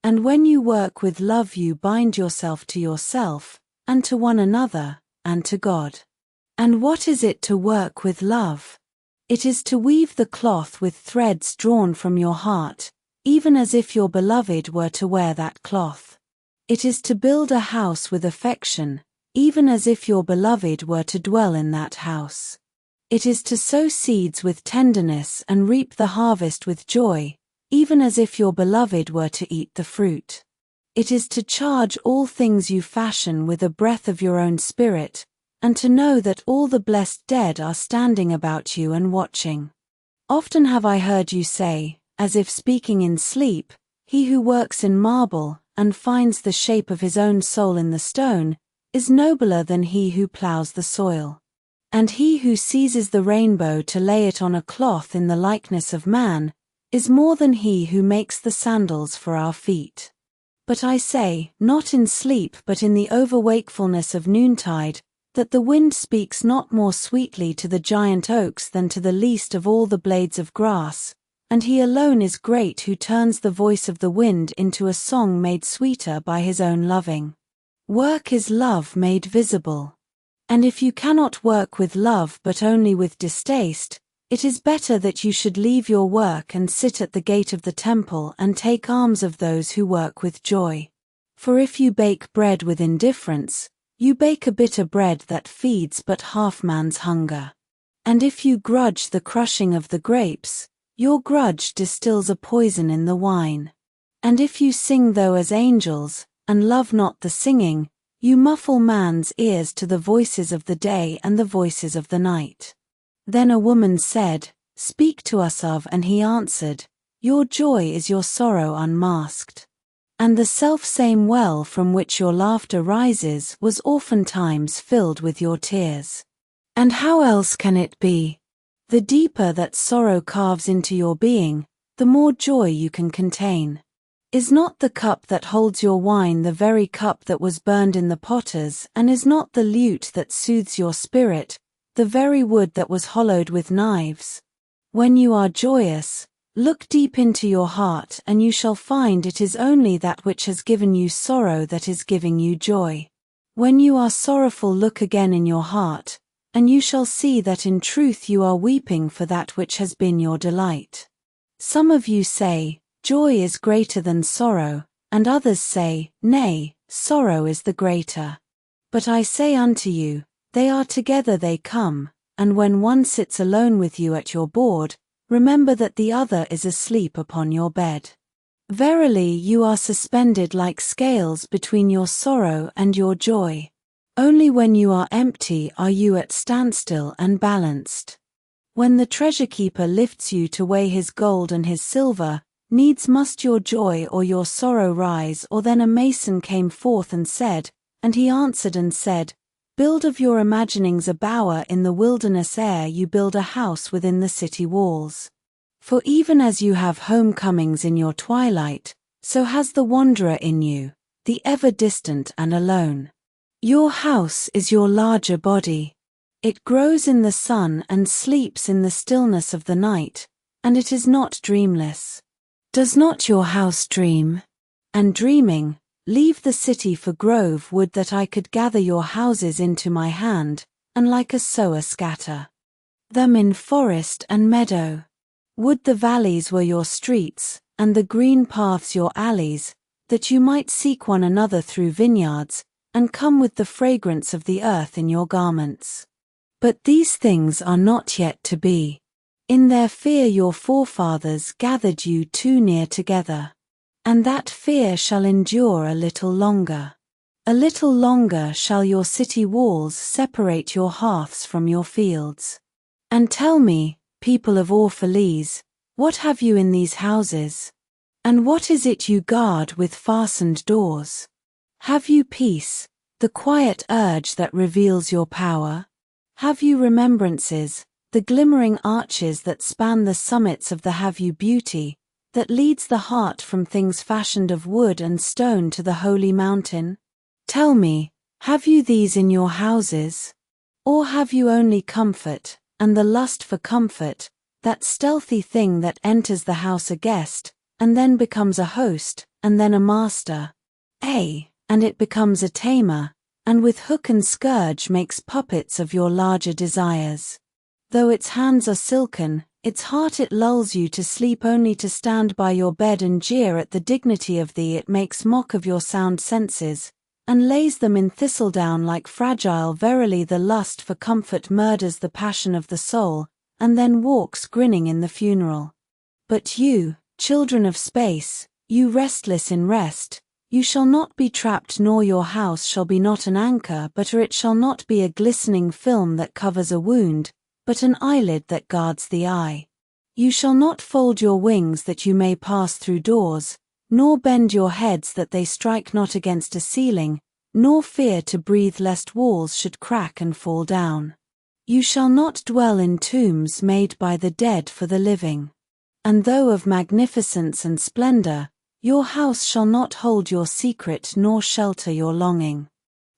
And when you work with love you bind yourself to yourself, and to one another, and to God. And what is it to work with love? It is to weave the cloth with threads drawn from your heart, even as if your beloved were to wear that cloth. It is to build a house with affection, even as if your beloved were to dwell in that house. It is to sow seeds with tenderness and reap the harvest with joy, even as if your beloved were to eat the fruit. It is to charge all things you fashion with a breath of your own spirit, and to know that all the blessed dead are standing about you and watching. Often have I heard you say, as if speaking in sleep, he who works in marble, and finds the shape of his own soul in the stone, is nobler than he who plows the soil. And he who seizes the rainbow to lay it on a cloth in the likeness of man, is more than he who makes the sandals for our feet. But I say, not in sleep but in the overwakefulness of noontide, that the wind speaks not more sweetly to the giant oaks than to the least of all the blades of grass, and he alone is great who turns the voice of the wind into a song made sweeter by his own loving. Work is love made visible. And if you cannot work with love but only with distaste, it is better that you should leave your work and sit at the gate of the temple and take alms of those who work with joy. For if you bake bread with indifference, you bake a bitter bread that feeds but half man's hunger. And if you grudge the crushing of the grapes, your grudge distills a poison in the wine. And if you sing though as angels, and love not the singing, you muffle man's ears to the voices of the day and the voices of the night. Then a woman said, Speak to us of, and he answered, Your joy is your sorrow unmasked. And the self-same well from which your laughter rises was oftentimes filled with your tears. And how else can it be? The deeper that sorrow carves into your being, the more joy you can contain. Is not the cup that holds your wine the very cup that was burned in the potters, and is not the lute that soothes your spirit the very wood that was hollowed with knives? When you are joyous, look deep into your heart and you shall find it is only that which has given you sorrow that is giving you joy. When you are sorrowful, look again in your heart, and you shall see that in truth you are weeping for that which has been your delight. Some of you say, Joy is greater than sorrow, and others say, Nay, sorrow is the greater. But I say unto you, they are together they come, and when one sits alone with you at your board, remember that the other is asleep upon your bed. Verily you are suspended like scales between your sorrow and your joy. Only when you are empty are you at standstill and balanced. When the treasure-keeper lifts you to weigh his gold and his silver, needs must your joy or your sorrow rise. Or then a mason came forth and said, and he answered and said, Build of your imaginings a bower in the wilderness ere you build a house within the city walls. For even as you have homecomings in your twilight, so has the wanderer in you, the ever distant and alone. Your house is your larger body. It grows in the sun and sleeps in the stillness of the night, and it is not dreamless. Does not your house dream? And dreaming, leave the city for grove. Would that I could gather your houses into my hand, and like a sower scatter them in forest and meadow. Would the valleys were your streets, and the green paths your alleys, that you might seek one another through vineyards, and come with the fragrance of the earth in your garments. But these things are not yet to be. In their fear your forefathers gathered you too near together. And that fear shall endure a little longer. A little longer shall your city walls separate your hearths from your fields. And tell me, people of Orphalese, what have you in these houses? And what is it you guard with fastened doors? Have you peace, the quiet urge that reveals your power? Have you remembrances, the glimmering arches that span the summits of the have you beauty, that leads the heart from things fashioned of wood and stone to the holy mountain? Tell me, have you these in your houses? Or have you only comfort, and the lust for comfort, that stealthy thing that enters the house a guest, and then becomes a host, and then a master. And it becomes a tamer, and with hook and scourge makes puppets of your larger desires. Though its hands are silken, its heart it lulls you to sleep only to stand by your bed and jeer at the dignity of thee. It makes mock of your sound senses, and lays them in thistledown like fragile. Verily the lust for comfort murders the passion of the soul, and then walks grinning in the funeral. But you, children of space, you restless in rest, you shall not be trapped, nor your house shall be not an anchor, but or it shall not be a glistening film that covers a wound, but an eyelid that guards the eye. You shall not fold your wings that you may pass through doors, nor bend your heads that they strike not against a ceiling, nor fear to breathe lest walls should crack and fall down. You shall not dwell in tombs made by the dead for the living. And though of magnificence and splendor, your house shall not hold your secret nor shelter your longing.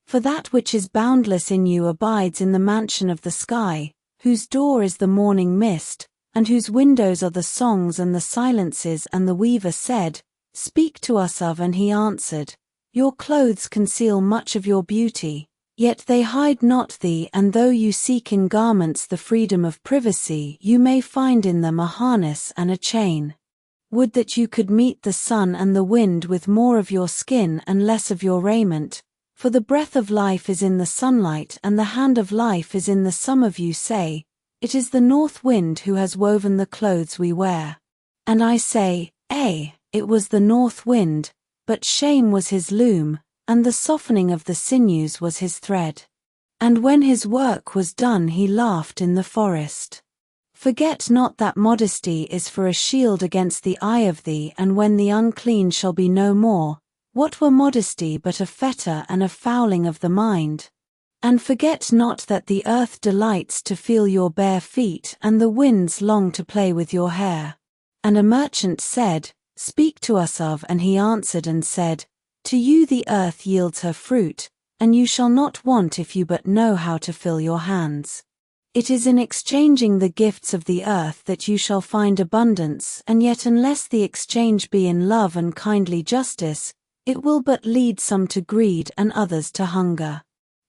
For that which is boundless in you abides in the mansion of the sky, whose door is the morning mist, and whose windows are the songs and the silences. And the weaver said, Speak to us of, and he answered, Your clothes conceal much of your beauty, yet they hide not thee, and though you seek in garments the freedom of privacy, you may find in them a harness and a chain. Would that you could meet the sun and the wind with more of your skin and less of your raiment, for the breath of life is in the sunlight and the hand of life is in the sum of you. Say, it is the north wind who has woven the clothes we wear. And I say, it was the north wind, but shame was his loom, and the softening of the sinews was his thread. And when his work was done he laughed in the forest. Forget not that modesty is for a shield against the eye of thee, and when the unclean shall be no more, what were modesty but a fetter and a fouling of the mind? And forget not that the earth delights to feel your bare feet, and the winds long to play with your hair. And a merchant said, Speak to us of, and he answered and said, To you the earth yields her fruit, and you shall not want if you but know how to fill your hands. It is in exchanging the gifts of the earth that you shall find abundance, and yet unless the exchange be in love and kindly justice, it will but lead some to greed and others to hunger.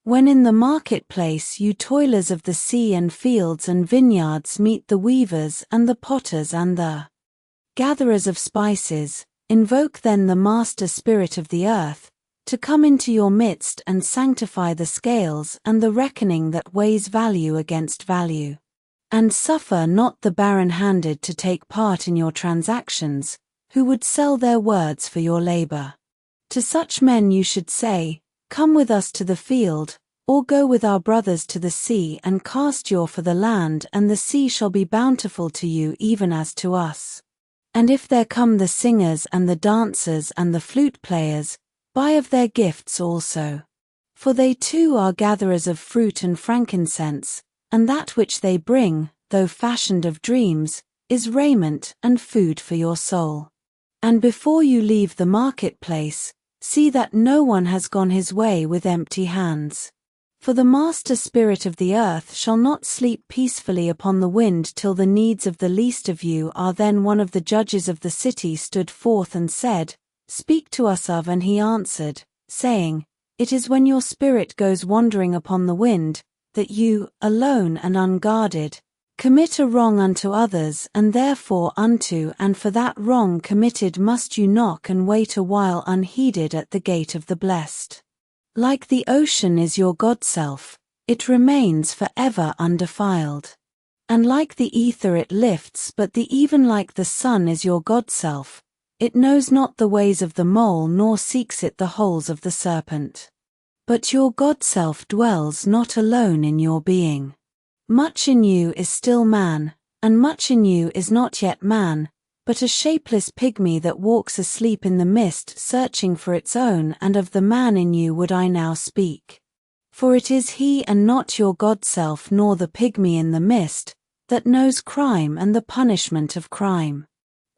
When in the marketplace you toilers of the sea and fields and vineyards meet the weavers and the potters and the gatherers of spices, invoke then the master spirit of the earth, to come into your midst and sanctify the scales and the reckoning that weighs value against value. And suffer not the barren-handed to take part in your transactions, who would sell their words for your labor. To such men you should say, Come with us to the field, or go with our brothers to the sea and cast your for the land, and the sea shall be bountiful to you even as to us. And if there come the singers and the dancers and the flute players, buy of their gifts also. For they too are gatherers of fruit and frankincense, and that which they bring, though fashioned of dreams, is raiment and food for your soul. And before you leave the marketplace, see that no one has gone his way with empty hands. For the master spirit of the earth shall not sleep peacefully upon the wind till the needs of the least of you are. Then one of the judges of the city stood forth and said, Speak to us of, and he answered, saying, It is when your spirit goes wandering upon the wind, that you, alone and unguarded, commit a wrong unto others, and therefore unto and for that wrong committed must you knock and wait a while unheeded at the gate of the blessed. Like the ocean is your God-self, it remains forever undefiled. And like the ether it lifts, but the even like the sun is your God-self, it knows not the ways of the mole nor seeks it the holes of the serpent. But your God-self dwells not alone in your being. Much in you is still man, and much in you is not yet man, but a shapeless pygmy that walks asleep in the mist searching for its own. And of the man in you would I now speak. For it is he and not your God-self nor the pygmy in the mist, that knows crime and the punishment of crime.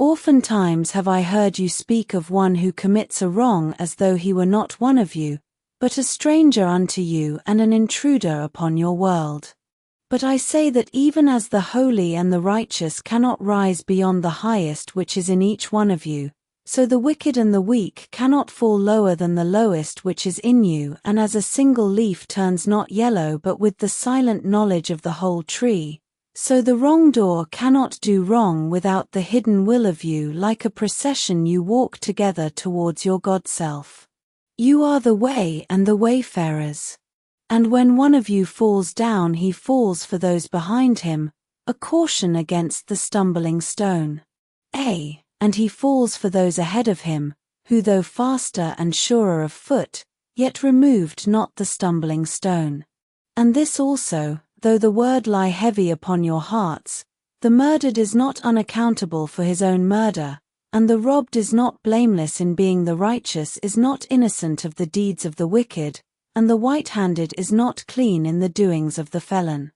Oftentimes have I heard you speak of one who commits a wrong as though he were not one of you, but a stranger unto you and an intruder upon your world. But I say that even as the holy and the righteous cannot rise beyond the highest which is in each one of you, so the wicked and the weak cannot fall lower than the lowest which is in you, and as a single leaf turns not yellow but with the silent knowledge of the whole tree, so the wrongdoer cannot do wrong without the hidden will of you. Like a procession you walk together towards your God-self. You are the way and the wayfarers. And when one of you falls down, he falls for those behind him, a caution against the stumbling stone. And he falls for those ahead of him, who though faster and surer of foot, yet removed not the stumbling stone. And this also, though the word lie heavy upon your hearts, the murdered is not unaccountable for his own murder, and the robbed is not blameless in being the righteous is not innocent of the deeds of the wicked, and the white-handed is not clean in the doings of the felon.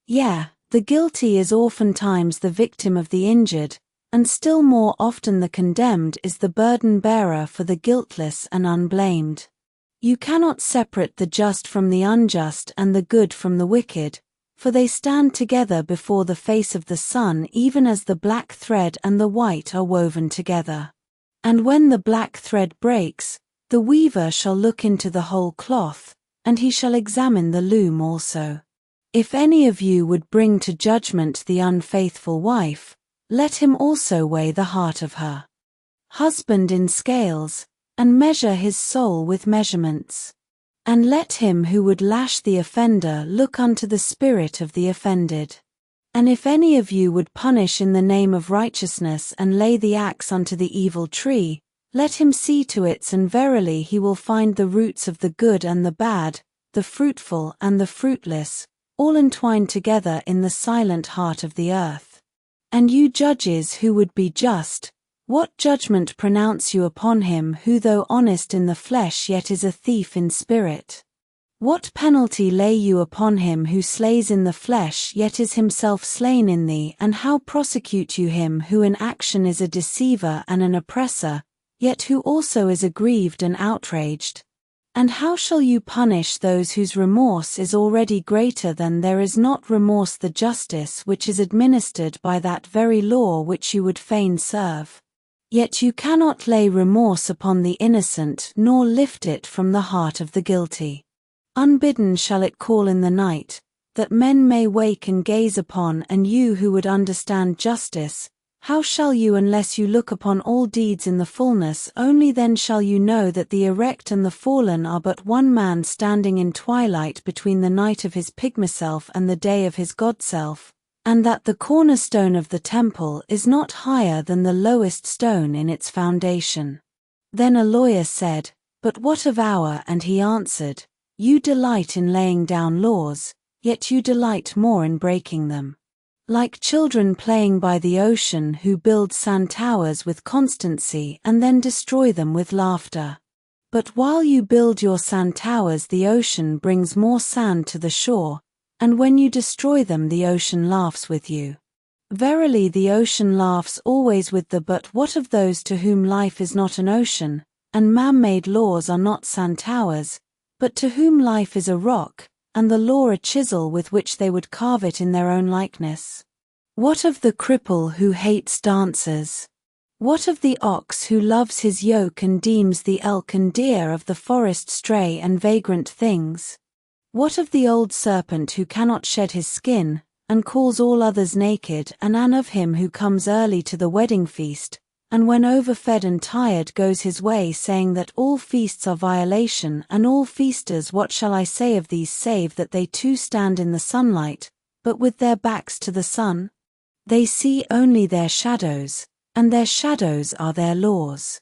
Yea, the guilty is oftentimes the victim of the injured, and still more often the condemned is the burden-bearer for the guiltless and unblamed. You cannot separate the just from the unjust and the good from the wicked, for they stand together before the face of the sun, even as the black thread and the white are woven together. And when the black thread breaks, the weaver shall look into the whole cloth, and he shall examine the loom also. If any of you would bring to judgment the unfaithful wife, let him also weigh the heart of her husband in scales, and measure his soul with measurements. And let him who would lash the offender look unto the spirit of the offended. And if any of you would punish in the name of righteousness and lay the axe unto the evil tree, let him see to it, and verily he will find the roots of the good and the bad, the fruitful and the fruitless, all entwined together in the silent heart of the earth. And you judges who would be just, what judgment pronounce you upon him who though honest in the flesh yet is a thief in spirit? What penalty lay you upon him who slays in the flesh yet is himself slain in thee? And how prosecute you him who in action is a deceiver and an oppressor, yet who also is aggrieved and outraged? And how shall you punish those whose remorse is already greater than there is not remorse the justice which is administered by that very law which you would fain serve? Yet you cannot lay remorse upon the innocent nor lift it from the heart of the guilty. Unbidden shall it call in the night, that men may wake and gaze upon. And you who would understand justice, how shall you unless you look upon all deeds in the fullness? Only then shall you know that the erect and the fallen are but one man standing in twilight between the night of his pygmy-self and the day of his God-self, and that the cornerstone of the temple is not higher than the lowest stone in its foundation. Then a lawyer said, But what of our? And he answered, You delight in laying down laws, yet you delight more in breaking them. Like children playing by the ocean who build sand towers with constancy and then destroy them with laughter. But while you build your sand towers, the ocean brings more sand to the shore, and when you destroy them, the ocean laughs with you. Verily, the ocean laughs always with the. But what of those to whom life is not an ocean, and man-made laws are not sand towers, but to whom life is a rock, and the law a chisel with which they would carve it in their own likeness? What of the cripple who hates dancers? What of the ox who loves his yoke and deems the elk and deer of the forest stray and vagrant things? What of the old serpent who cannot shed his skin, and calls all others naked? And of him who comes early to the wedding feast, and when overfed and tired goes his way, saying that all feasts are violation, and all feasters? What shall I say of these, save that they too stand in the sunlight, but with their backs to the sun? They see only their shadows, and their shadows are their laws.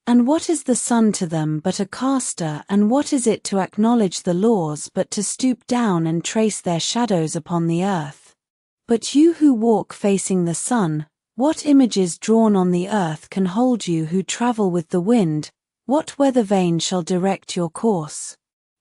And what is the sun to them but a caster? And what is it to acknowledge the laws but to stoop down and trace their shadows upon the earth? But you who walk facing the sun, what images drawn on the earth can hold you who travel with the wind? What weather vane shall direct your course?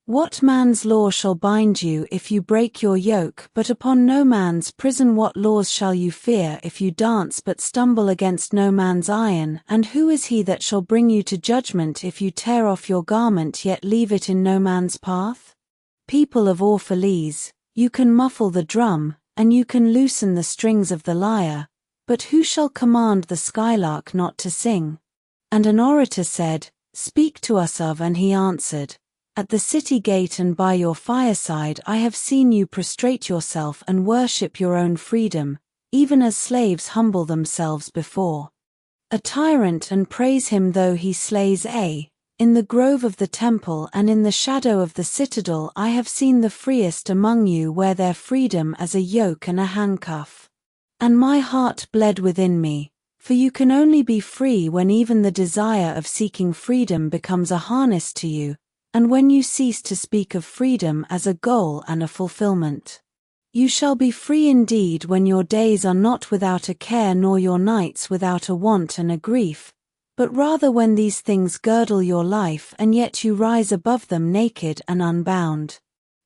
What man's law shall bind you if you break your yoke? But upon no man's prison. What laws shall you fear if you dance but stumble against no man's iron? And who is he that shall bring you to judgment if you tear off your garment yet leave it in no man's path? People of Orphalese, You can muffle the drum, and you can loosen the strings of the lyre, but who shall command the skylark not to sing? And an orator said, Speak to us of, and he answered, At the city gate and by your fireside I have seen you prostrate yourself and worship your own freedom, even as slaves humble themselves before a tyrant and praise him though he slays a. In the grove of the temple and in the shadow of the citadel I have seen the freest among you wear their freedom as a yoke and a handcuff. And my heart bled within me, for you can only be free when even the desire of seeking freedom becomes a harness to you, and when you cease to speak of freedom as a goal and a fulfillment. You shall be free indeed when your days are not without a care nor your nights without a want and a grief, but rather when these things girdle your life and yet you rise above them naked and unbound.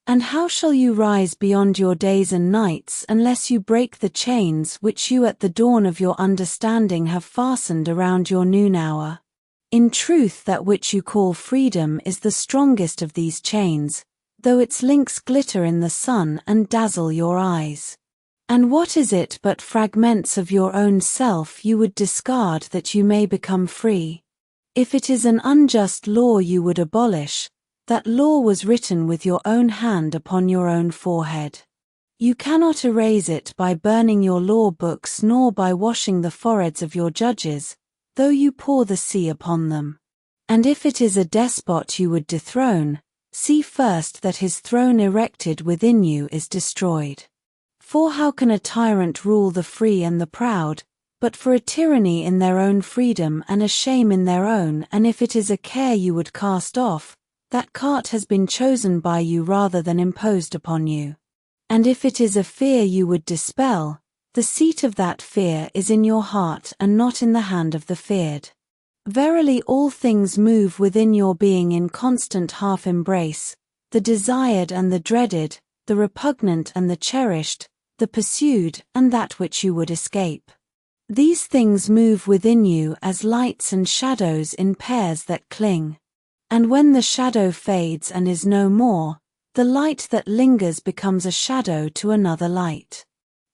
And how shall you rise beyond your days and nights unless you break the chains which you at the dawn of your understanding have fastened around your noon hour? In truth, that which you call freedom is the strongest of these chains, though its links glitter in the sun and dazzle your eyes. And what is it but fragments of your own self you would discard that you may become free? If it is an unjust law you would abolish, that law was written with your own hand upon your own forehead. You cannot erase it by burning your law books nor by washing the foreheads of your judges, though you pour the sea upon them. And if it is a despot you would dethrone, see first that his throne erected within you is destroyed. For how can a tyrant rule the free and the proud, but for a tyranny in their own freedom and a shame in their own? And if it is a care you would cast off, that cart has been chosen by you rather than imposed upon you. And if it is a fear you would dispel, the seat of that fear is in your heart and not in the hand of the feared. Verily all things move within your being in constant half-embrace, the desired and the dreaded, the repugnant and the cherished, the pursued and that which you would escape. These things move within you as lights and shadows in pairs that cling. And when the shadow fades and is no more, the light that lingers becomes a shadow to another light.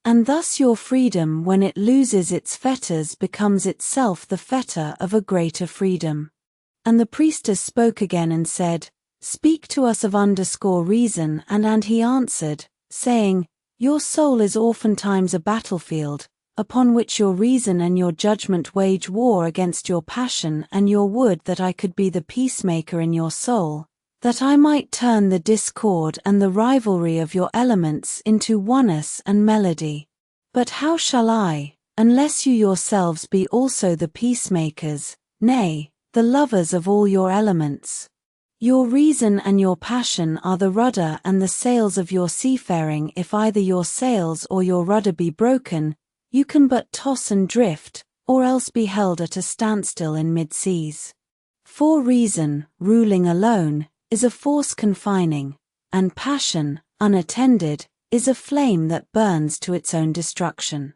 And thus your freedom, when it loses its fetters, becomes itself the fetter of a greater freedom. And the priestess spoke again and said, Speak to us of reason, and he answered, saying, Your soul is oftentimes a battlefield, upon which your reason and your judgment wage war against your passion, and your would that I could be the peacemaker in your soul, that I might turn the discord and the rivalry of your elements into oneness and melody. But how shall I, unless you yourselves be also the peacemakers, nay, the lovers of all your elements? Your reason and your passion are the rudder and the sails of your seafaring. If either your sails or your rudder be broken, you can but toss and drift, or else be held at a standstill in mid-seas. For reason, ruling alone, is a force confining, and passion, unattended, is a flame that burns to its own destruction.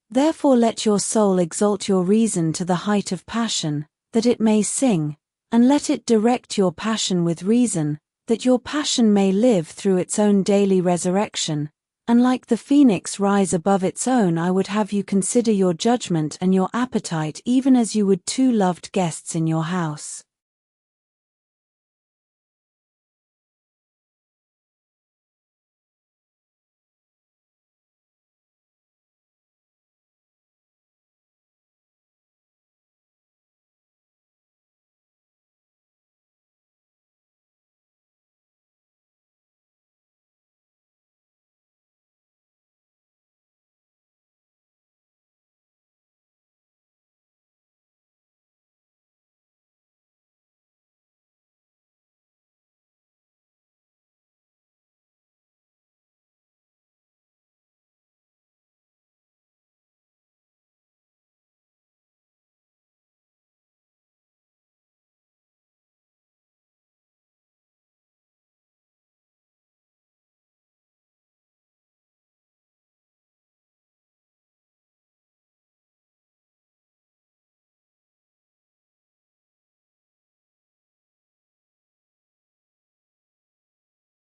Therefore let your soul exalt your reason to the height of passion, that it may sing, and let it direct your passion with reason, that your passion may live through its own daily resurrection, and like the phoenix rise above its own. I would have you consider your judgment and your appetite even as you would two loved guests in your house.